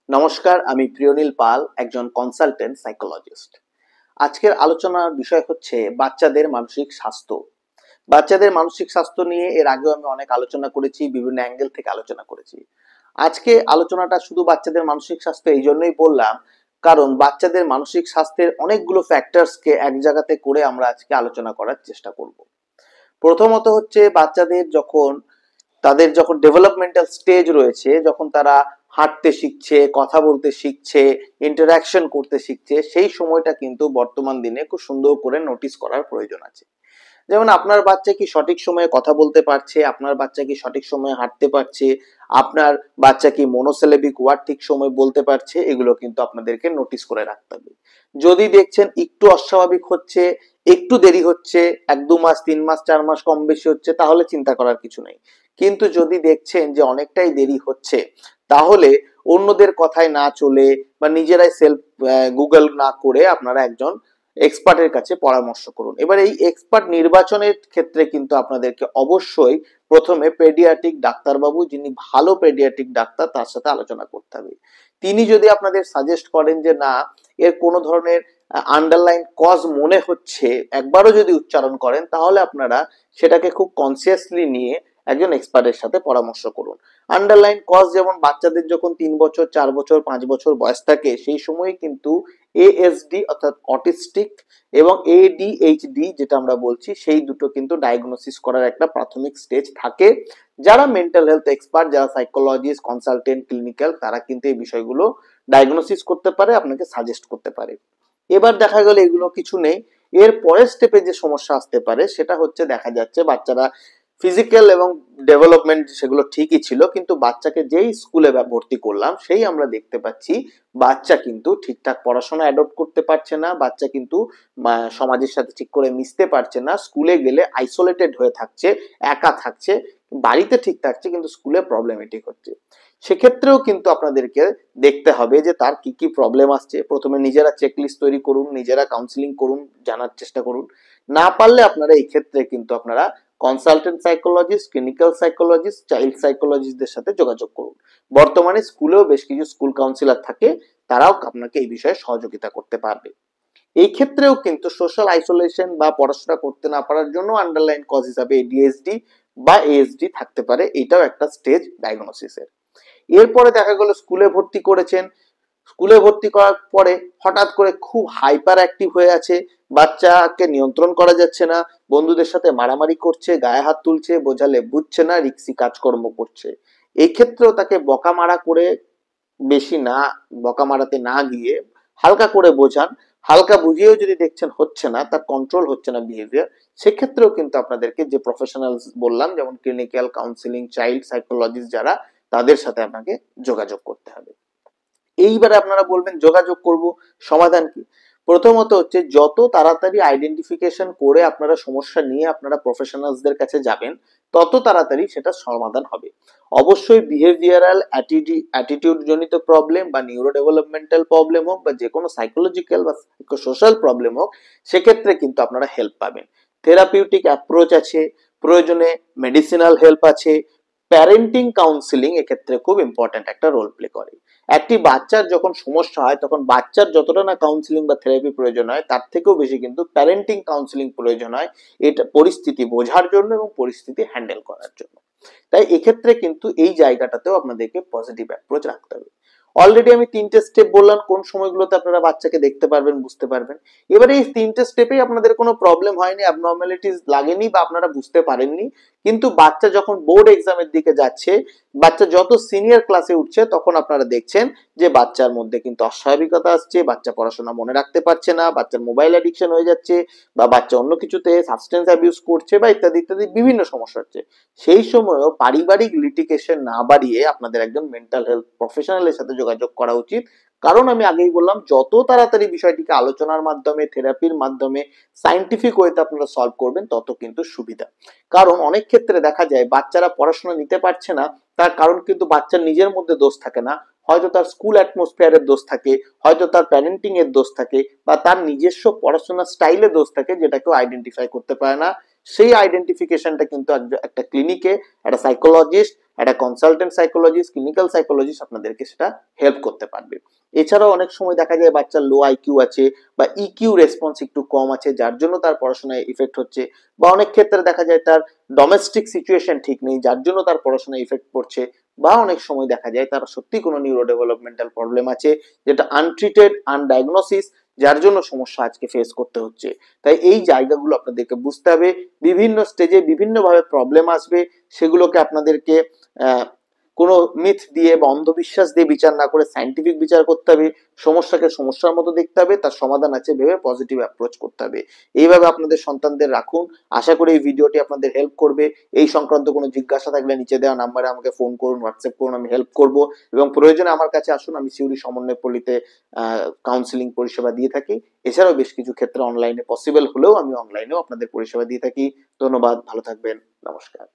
নমস্কার, আমি প্রিয়নীল পাল, একজন কনসালটেন্ট সাইকোলজিস্ট। আজকের আলোচনার বিষয় হচ্ছে বাচ্চাদের মানসিক স্বাস্থ্য। বাচ্চাদের মানসিক স্বাস্থ্য নিয়ে এর আগেও আমি অনেক আলোচনা করেছি, বিভিন্ন অ্যাঙ্গেল থেকে আলোচনা করেছি। আজকে আলোচনাটা শুধু বাচ্চাদের মানসিক স্বাস্থ্য এই জন্যই বললাম, কারণ বাচ্চাদের মানসিক স্বাস্থ্যের অনেকগুলো ফ্যাক্টরসকে এক জায়গাতে করে আমরা আজকে আলোচনা করার চেষ্টা করব। প্রথমত হচ্ছে তাদের যখন ডেভেলপমেন্টাল স্টেজ রয়েছে, যখন তারা হাঁটতে শিখছে, কথা বলতে শিখছে, ইন্টারাকশন করতে শিখছে, সেই সময়টা কিন্তু বর্তমান দিনে খুব সুন্দর করে নোটিস করার প্রয়োজন আছে। যেমন আপনার বাচ্চা কি সঠিক সময়ে কথা বলতে পারছে, আপনার বাচ্চা কি সঠিক সময়ে হাঁটতে পারছে, আপনার বাচ্চা কি মনোসিলেবিক ওয়ার্ড ঠিক সময় বলতে পারছে, এগুলো কিন্তু আপনাদেরকে নোটিস করে রাখতে হবে। যদি দেখছেন একটু অস্বাভাবিক হচ্ছে, একটু দেরি হচ্ছে, 1-2 মাস 3 মাস 4 মাস কম বেশি হচ্ছে, তাহলে চিন্তা করার কিছু নেই। কিন্তু যদি দেখছেন যে অনেকটাই দেরি হচ্ছে, তাহলে অন্যদের কথায় না চলে বা নিজেরাই সেলফ গুগল না করে আপনারা একজন এক্সপার্টের কাছে পরামর্শ করুন। এবার এই এক্সপার্ট নির্বাচনের ক্ষেত্রে কিন্তু আপনাদেরকে অবশ্যই প্রথমে পেডিয়াট্রিক ডাক্তারবাবু, যিনি ভালো পেডিয়াট্রিক ডাক্তার, তার সাথে আলোচনা করতে হবে। তিনি যদি আপনাদের সাজেস্ট করেন যে না, এর কোনো ধরনের আন্ডারলাইন কজ মনে হচ্ছে, একবারও যদি উচ্চারণ করেন, তাহলে আপনারা সেটাকে খুব কনসিয়াসলি নিয়ে একজন এক্সপার্টের সাথে পরামর্শ করুন। আন্ডারলাইন কজ যেমন বাচ্চাদের যখন 3 বছর 4 বছর 5 বছর বয়স থাকে, সেই সময় কিন্তু এএসডি অর্থাৎ অটিস্টিক এবং এডিএইচডি যেটা আমরা বলছি, সেই দুটো কিন্তু ডায়াগনোসিস করার একটা প্রাথমিক স্টেজ থাকে। যারা মেন্টাল হেলথ এক্সপার্ট, যারা সাইকোলজিস্ট, কনসালটেন্ট, ক্লিনিক্যাল, তারা কিন্তু এই বিষয়গুলো ডায়াগনোসিস করতে পারে, আপনাকে সাজেস্ট করতে পারে। এবার দেখা গেল এগুলো কিছু নেই, এর পরের স্টেপে যে সমস্যা আসতে পারে সেটা হচ্ছে, দেখা যাচ্ছে বাচ্চারা ফিজিক্যাল এবং ডেভেলপমেন্ট সেগুলো ঠিকই ছিল, কিন্তু বাচ্চাকে যেই স্কুলে ভর্তি করলাম, সেই আমরা দেখতে পাচ্ছি বাচ্চা কিন্তু ঠিকঠাক পড়াশোনা অ্যাডপ্ট করতে পারছে না, বাচ্চা কিন্তু সমাজের সাথে ঠিক করে মিশতে পারছে না, স্কুলে গেলে আইসোলেটেড হয়ে থাকছে, একা থাকছে, বাড়িতে ঠিক থাকছে কিন্তু স্কুলে প্রবলেমেটিক হচ্ছে। সেক্ষেত্রেও কিন্তু আপনাদেরকে দেখতে হবে যে তার কি কি প্রবলেম আসছে। প্রথমে নিজেরা চেকলিস্ট তৈরি করুন, নিজেরা কাউন্সিলিং করুন, জানার চেষ্টা করুন। না পারলে আপনারা এই ক্ষেত্রে কিন্তু আপনারা consultant psychologist, clinical psychologist, child সাইকোলজিস্টদের সাথে যোগাযোগ করুন। বর্তমানে স্কুলেও বেশ কিছু স্কুল কাউন্সিলর থাকে, তারাও আপনাকে এই বিষয়ে সহযোগিতা করতে পারবে। এই ক্ষেত্রেও কিন্তু সোশ্যাল আইসোলেশন বা পড়াশোনা করতে না পারার জন্য আন্ডারলাইন কজ হিসাবে এডিএসডি বা এএসডি থাকতে পারে, এটাও একটা স্টেজ ডায়াগনোসিসের। এরপরে দেখা গেল স্কুলে ভর্তি করেছেন, স্কুলে ভর্তি করার পরে হঠাৎ করে খুব হাইপার অ্যাক্টিভ হয়ে আছে, বাচ্চাকে নিয়ন্ত্রণ করা যাচ্ছে না, বন্ধুদের সাথে মারামারি করছে, গায়ে হাত তুলছে, বোঝালে বুঝছে না, রিক্সি কাজকর্ম করছে। এই ক্ষেত্রেও তাকে বকা মারা করে, বেশি না বকা মারাতে না গিয়ে হালকা করে বোঝান। হালকা বুঝিয়েও যদি দেখছেন হচ্ছে না, তার কন্ট্রোল হচ্ছে না বিহেভিয়ার, সেক্ষেত্রেও কিন্তু আপনাদেরকে যে প্রফেশনালস বললাম, যেমন ক্লিনিক্যাল, কাউন্সিলিং, চাইল্ড সাইকোলজিস্ট যারা, তাদের সাথে আপনাকে যোগাযোগ করতে হবে। এইবারে আপনারা বলবেন যোগাযোগ করব, সমাধান কি? প্রথমত হচ্ছে, যত তাড়াতাড়ি আইডেন্টিফিকেশন করে আপনারা সমস্যা নিয়ে আপনারা প্রফেশনালসদের কাছে যাবেন, তত তাড়াতাড়ি সেটা সমাধান হবে। অবশ্যই বিহেভিয়ারাল অ্যাটিটিউড জনিত প্রবলেম বা নিউরো ডেভেলপমেন্টাল প্রবলেম হোক বা যে কোনো সাইকোলজিক্যাল বা সোশ্যাল প্রবলেম হোক, সেক্ষেত্রে কিন্তু আপনারা হেল্প পাবেন। থেরাপিউটিক অ্যাপ্রোচ আছে, প্রয়োজনে মেডিসিনাল হেল্প আছে, প্যারেন্টিং কাউন্সিলিং এক্ষেত্রে খুব ইম্পর্টেন্ট একটা রোল প্লে করে। একটি বাচ্চার যখন সমস্যা হয়, তখন বাচ্চার যতটা না কাউন্সিলিং বা থেরাপি প্রয়োজন হয়, তার থেকেও বেশি কিন্তু প্যারেন্টিং কাউন্সিলিং প্রয়োজন হয়, এটা পরিস্থিতি বোঝার জন্য এবং পরিস্থিতি হ্যান্ডেল করার জন্য। তাই এক্ষেত্রে কিন্তু এই জায়গাটাতেও আপনাদেরকে পজিটিভ অ্যাপ্রোচ রাখতে হবে। অলরেডি আমি 3টে স্টেপ বললাম কোন সময়গুলোতে আপনারা বাচ্চাকে দেখতে পারবেন, বুঝতে পারবেন। এবারে এই 3টে স্টেপেই আপনাদের কোনো প্রবলেম হয়নি, অ্যাবনর্মালিটিস লাগেনি বা আপনারা বুঝতে পারেননি, কিন্তু বাচ্চা যখন বোর্ড এক্সামের দিকে যাচ্ছে, বাচ্চা যত সিনিয়র ক্লাসে উঠছে, তখন আপনারা দেখছেন যে বাচ্চার মধ্যে কিন্তু অস্বাভাবিকতা আসছে, বাচ্চা পড়াশোনা মনে রাখতে পারছে না, বাচ্চার মোবাইল অ্যাডিকশন হয়ে যাচ্ছে, বা বাচ্চা অন্য কিছুতে সাবস্টেন্স অ্যাবিউজ করছে, বা ইত্যাদি ইত্যাদি বিভিন্ন সমস্যা হচ্ছে। সেই সময়ও পারিবারিক লিটিগেশন না বাড়িয়ে আপনাদের একজন মেন্টাল হেলথ প্রফেশনালের সাথে যোগাযোগ করা উচিত। কারণ আমি আগেই বললাম, যত তাড়াতাড়ি বিষয়টিকে আলোচনার মাধ্যমে, থেরাপির মাধ্যমে, সায়েন্টিফিক ওয়েতে আপনারা সলভ করবেন, তত কিন্তু সুবিধা। কারণ অনেক ক্ষেত্রে দেখা যায় বাচ্চারা পড়াশোনা নিতে পারছে না, তার কারণ কিন্তু বাচ্চার নিজের মধ্যে দোষ থাকে না, হয়তো তার স্কুল অ্যাটমসফিয়ারের দোষ থাকে, হয়তো তার প্যারেন্টিং এর দোষ থাকে, বা তার নিজস্ব পড়াশোনার স্টাইলে দোষ থাকে, যেটা কেউ আইডেন্টিফাই করতে পারে না। সেই আইডেন্টিফিকেশনটা কিন্তু একটা ক্লিনিকে একটা সাইকোলজিস্ট, একটা কনসালটেন্ট সাইকোলজিস্ট, ক্লিনিক্যাল সাইকোলজিস্ট আপনাদেরকে সেটা হেল্প করতে পারবে। এছাড়াও অনেক সময় দেখা যায় বাচ্চার লো আইকিউ আছে বা ইকিউ রেসপন্স একটু কম আছে, যার জন্য তার পড়াশোনায় ইফেক্ট হচ্ছে, বা অনেক ক্ষেত্রে দেখা যায় তার ডোমেস্টিক সিচুয়েশন ঠিক নেই, যার জন্য তার পড়াশোনায় ইফেক্ট পড়ছে, বা অনেক সময় দেখা যায় তার সত্যি কোনো নিউরো ডেভেলপমেন্টাল প্রবলেম আছে যেটা আনট্রিটেড, আনডায়াগনোসিস, যার জন্য সমস্যা আজকে ফেস করতে হচ্ছে। তাই এই জায়গাগুলো আপনাদেরকে বুঝতে হবে, বিভিন্ন স্টেজে বিভিন্নভাবে প্রবলেম আসবে, সেগুলোকে আপনাদেরকে কোনো মিথ দিয়ে বা অন্ধবিশ্বাস দিয়ে বিচার না করে সাইন্টিফিক বিচার করতে হবে, সমস্যাকে সমস্যার মতো দেখতে হবে, তার সমাধান আছে ভেবে পজিটিভ অ্যাপ্রোচ করতে হবে। এইভাবে আপনাদের সন্তানদের রাখুন। আশা করি এই ভিডিওটি আপনাদের হেল্প করবে। এই সংক্রান্ত কোনো জিজ্ঞাসা থাকলে নিচে দেওয়া নাম্বারে আমাকে ফোন করুন, হোয়াটসঅ্যাপ করুন, আমি হেল্প করব। এবং প্রয়োজনে আমার কাছে আসুন, আমি সিউড়ি সমন্বয় পল্লীতে কাউন্সিলিং পরিষেবা দিয়ে থাকি। এছাড়াও বেশ কিছু ক্ষেত্রে অনলাইনে পসিবল হলেও আমি অনলাইনেও আপনাদের পরিষেবা দিয়ে থাকি। ধন্যবাদ, ভালো থাকবেন, নমস্কার।